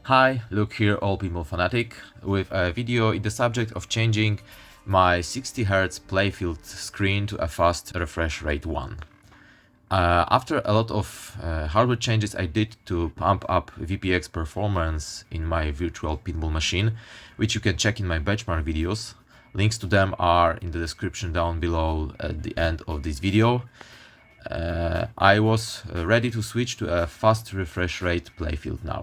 Hi, Luke here, all Pinball fanatic, with a video in the subject of changing my 60Hz Playfield screen to a fast refresh rate 1. After a lot of hardware changes I did to pump up VPX performance in my virtual pinball machine, which you can check in my benchmark videos. Links to them are in the description down below at the end of this video. I was ready to switch to a fast refresh rate Playfield now.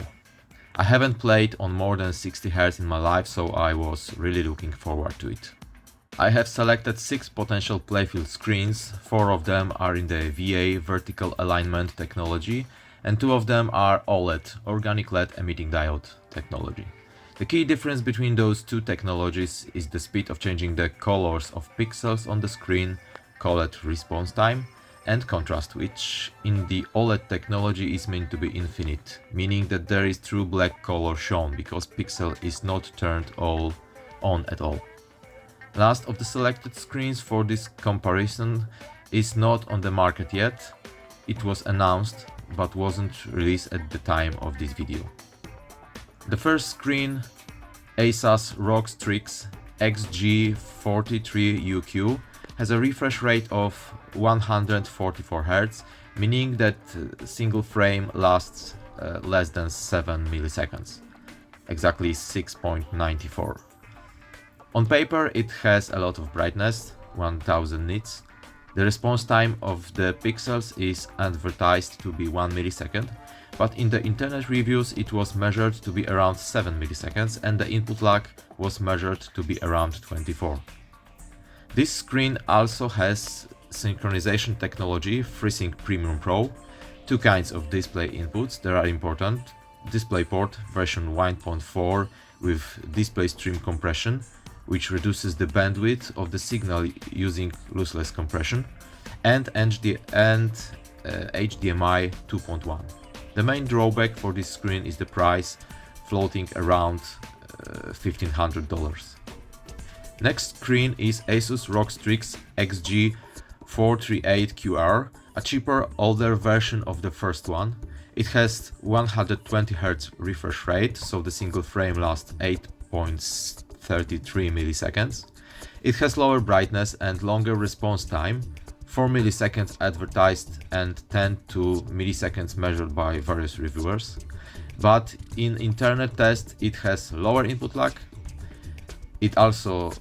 I haven't played on more than 60 Hz in my life, so I was really looking forward to it. I have selected 6 potential Playfield screens, 4 of them are in the VA vertical alignment technology and 2 of them are OLED, organic LED emitting diode technology. The key difference between those two technologies is the speed of changing the colors of pixels on the screen, called response time, and contrast, which in the OLED technology is meant to be infinite, meaning that there is true black color shown because pixel is not turned on at all. Last of the selected screens for this comparison is not on the market yet. It was announced but wasn't released at the time of this video. The first screen, Asus ROG Strix XG43UQ, has a refresh rate of 144 Hz, meaning that single frame lasts less than 7 milliseconds, exactly 6.94. On paper it has a lot of brightness, 1000 nits. The response time of the pixels is advertised to be 1 millisecond, but in the internet reviews it was measured to be around 7 milliseconds and the input lag was measured to be around 24. This screen also has synchronization technology, FreeSync Premium Pro, 2 kinds of display inputs that are important: DisplayPort version 1.4 with display stream compression, which reduces the bandwidth of the signal using lossless compression, and HDMI 2.1. The main drawback for this screen is the price, floating around $1,500. Next screen is Asus ROG Strix XG438QR, a cheaper, older version of the first one. It has 120 Hz refresh rate, so the single frame lasts 8.33 milliseconds. It has lower brightness and longer response time, 4 milliseconds advertised and 10 milliseconds measured by various reviewers. But in internet tests it has lower input lag. It also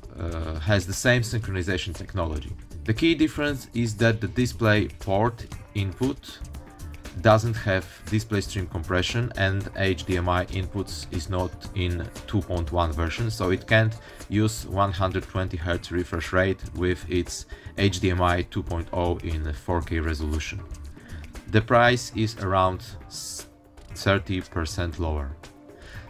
has the same synchronization technology. The key difference is that the DisplayPort input doesn't have display stream compression and HDMI inputs is not in 2.1 version, so it can't use 120 Hz refresh rate with its HDMI 2.0 in 4K resolution. The price is around 30% lower.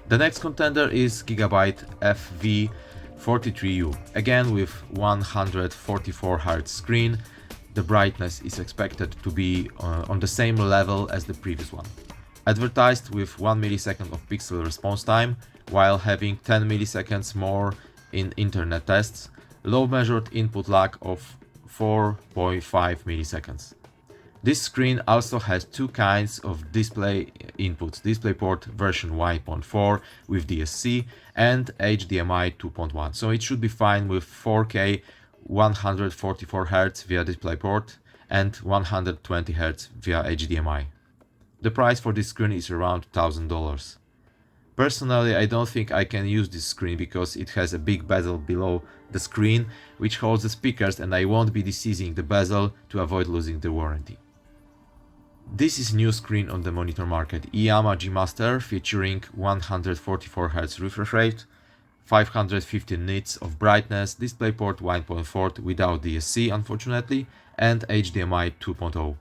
The next contender is Gigabyte FV43U, again with 144 Hz screen. The brightness is expected to be on the same level as the previous one. Advertised with 1 millisecond of pixel response time, while having 10 milliseconds more in internet tests, low measured input lag of 4.5 milliseconds. This screen also has 2 kinds of display inputs: DisplayPort version 1.4 with DSC and HDMI 2.1, so it should be fine with 4K 144 Hz via DisplayPort and 120 Hz via HDMI. The price for this screen is around $1,000. Personally, I don't think I can use this screen because it has a big bezel below the screen which holds the speakers, and I won't be deseizing the bezel to avoid losing the warranty. This is new screen on the monitor market, Iyama G Master, featuring 144 Hz refresh rate, 550 nits of brightness, DisplayPort 1.4 without DSC unfortunately, and HDMI 2.0.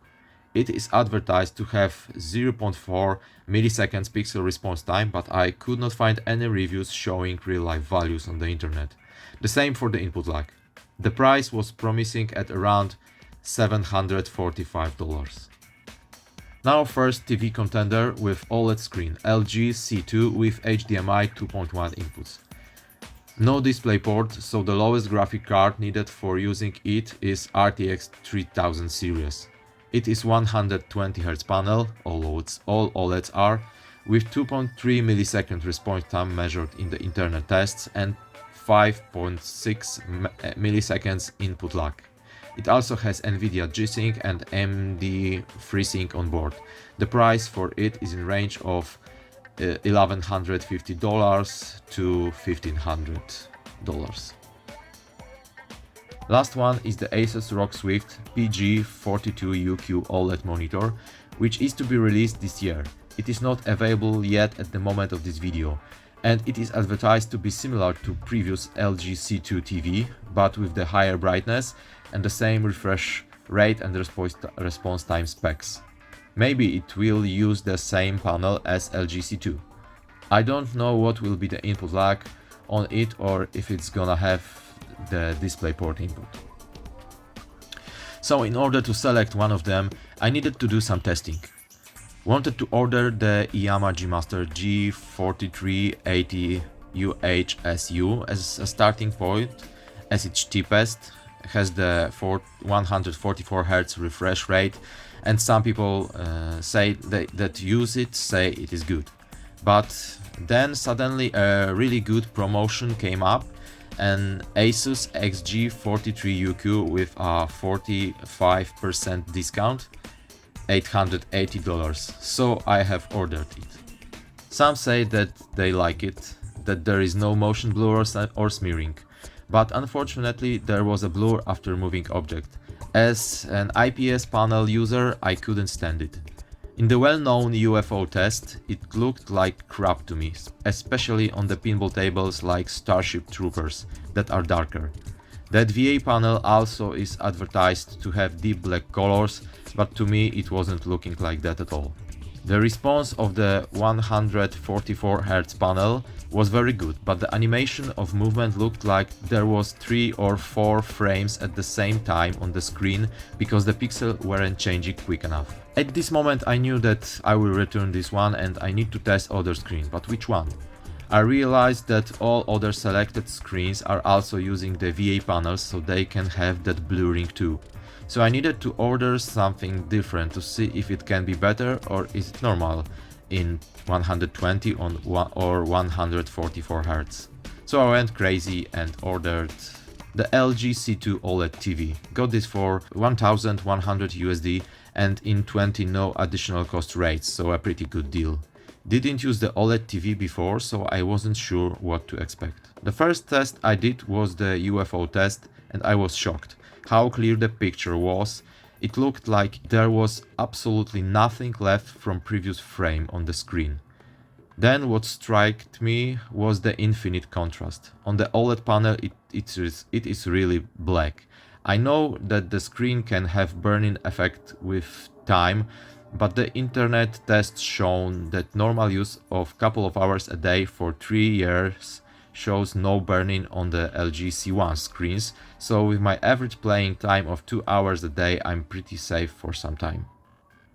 It is advertised to have 0.4 milliseconds pixel response time, but I could not find any reviews showing real-life values on the internet. The same for the input lag. The price was promising at around $745. Now first TV contender with OLED screen, LG C2 with HDMI 2.1 inputs. No DisplayPort, so the lowest graphic card needed for using it is RTX 3000 series. It is 120 Hz panel, all OLEDs are, with 2.3 millisecond response time measured in the internal tests and 5.6 milliseconds input lag. It also has NVIDIA G-Sync and AMD FreeSync on board. The price for it is in range of $1,150 to $1,500. Last one is the Asus ROG Swift PG42UQ OLED monitor, which is to be released this year. It is not available yet at the moment of this video, and it is advertised to be similar to previous LG C2 TV, but with the higher brightness and the same refresh rate and response time specs. Maybe it will use the same panel as LG C2. I don't know what will be the input lag on it or if it's gonna have the DisplayPort input. So in order to select one of them, I needed to do some testing. Wanted to order the Iyama G-Master G4380UHSU as a starting point, as it's cheapest, has the 144 Hz refresh rate, and some people say that use it say it is good. But then suddenly a really good promotion came up, an Asus XG43UQ with a 45% discount, $880, so I have ordered it. Some say that they like it, that there is no motion blur or smearing, but unfortunately there was a blur after moving object. As an IPS panel user, I couldn't stand it. In the well-known UFO test, it looked like crap to me, especially on the pinball tables like Starship Troopers that are darker. That VA panel also is advertised to have deep black colors, but to me it wasn't looking like that at all. The response of the 144 Hz panel was very good, but the animation of movement looked like there was 3 or 4 frames at the same time on the screen because the pixels weren't changing quick enough. At this moment I knew that I will return this one and I need to test other screen, but which one? I realized that all other selected screens are also using the VA panels, so they can have that blurring too. So I needed to order something different to see if it can be better or is it normal in 120 or 144 Hz. So I went crazy and ordered the LG C2 OLED TV. Got this for 1,100 USD and in 20 no additional cost rates, so a pretty good deal. Didn't use the OLED TV before, so I wasn't sure what to expect. The first test I did was the UFO test and I was shocked how clear the picture was. It looked like there was absolutely nothing left from previous frame on the screen. Then what struck me was the infinite contrast. On the OLED panel it is really black. I know that the screen can have burn-in effect with time, but the internet tests shown that normal use of couple of hours a day for 3 years shows no burn-in on the LG C1 screens, so with my average playing time of 2 hours a day I'm pretty safe for some time.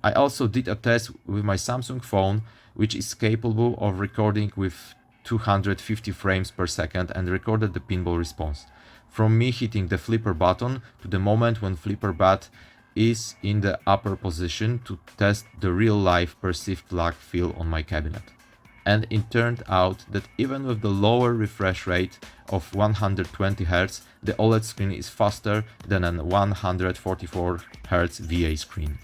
I also did a test with my Samsung phone, which is capable of recording with 250 frames per second and recorded the pinball response. From me hitting the flipper button to the moment when flipper bat is in the upper position to test the real-life perceived lag feel on my cabinet. And it turned out that even with the lower refresh rate of 120 Hz, the OLED screen is faster than a 144 Hz VA screen.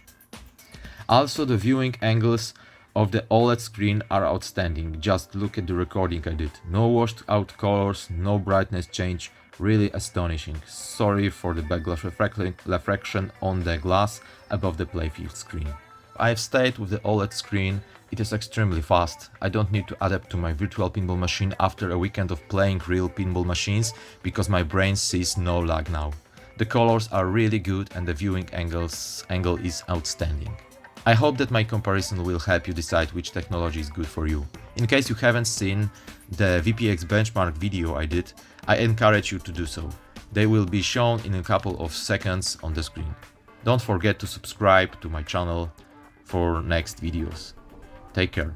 Also, the viewing angles of the OLED screen are outstanding. Just look at the recording I did. No washed out colors, no brightness change, really astonishing. Sorry for the backlash refraction on the glass above the Playfield screen. I have stayed with the OLED screen. It is extremely fast. I don't need to adapt to my virtual pinball machine after a weekend of playing real pinball machines because my brain sees no lag now. The colors are really good and the viewing angle is outstanding. I hope that my comparison will help you decide which technology is good for you. In case you haven't seen the VPX benchmark video I did, I encourage you to do so. They will be shown in a couple of seconds on the screen. Don't forget to subscribe to my channel for next videos. Take care.